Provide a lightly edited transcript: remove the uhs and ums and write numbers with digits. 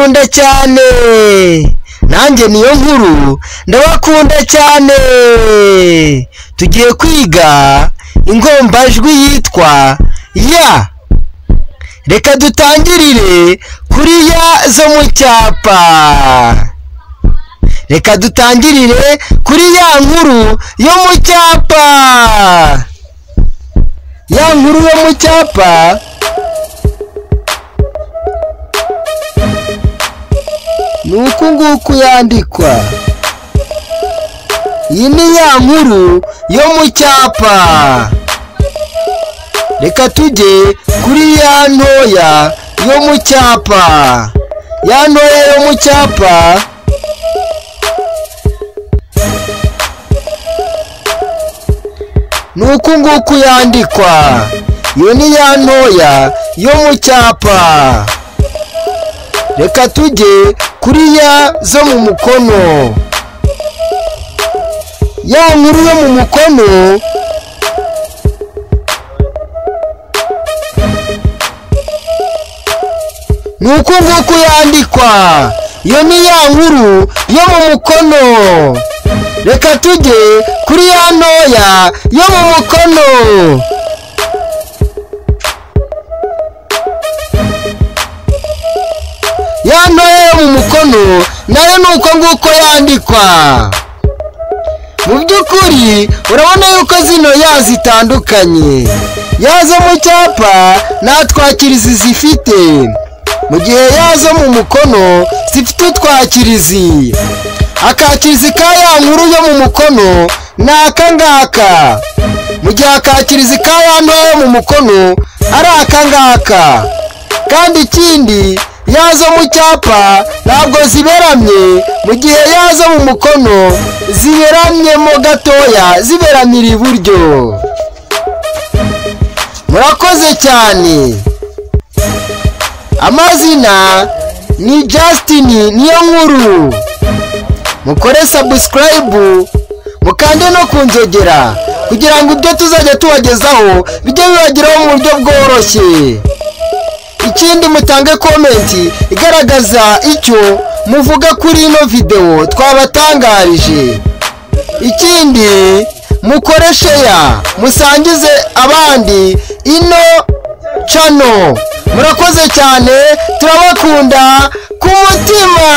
ndabakunda cyane, nanjye niyo nkuru ndabakunda cyane. Tugiye kwiga ingombajwi yitwa ya. Reka dutangirire kuri ya zo mu cyapa. Reka dutangirire kuri ya nkuru yo mu cyapa. Ya nkuru yo mu cyapa nuku nguku yandikwa. Iyi ni ya nkuru yo mu cyapa. Reka tujye kuri ya ntoya yo mu cyapa. Ya ntoya yo mu cyapa nuku nguku yandikwa. Iyo ni ya ntoya yo mu cyapa. Reka tujye kuri ya zo mu mukono. Ya nkuru yo mu mukono nuku nguku yandikwa. Iyo ni ya nkuru yo mu mukono. Reka tujye kuri ya ntoya yo mu mukono. Ya ntoya yo mu mukono nayo nuko nguko yandikwa. Mu by'ukuri urabona yuko zino ya zitandukanye. Ya zo mu cyapa nta twakirizi zifite, mu gihe ya zo mu mukono zifite utwakirizi. Akakirizi ka ya nkuru yo mu mukono ni aka ngaka, mu gihe akakirizi ka ya ntoya yo mu mukono ari aka ngaka. Kandi ikindi, ya zo mu cyapa ntabwo ziberamye, mu gihe ya zo mu mukono ziberamyemo gatoya, ziberamira iburyo. Murakoze cyane. Amazina ni Justin niyo nkuru. Mukore subscribe, mukande no kunzogera kugira ngo ibyo tuzajya tubagezaho bijye bibageraho mu buryo bworoshye. Ikindi mutange komenti igaragaza icyo muvuga kuri ino video twabatangarije. Ikindi mukore share, musangize abandi ino channel. Murakoze cyane, turabakunda ku mutima.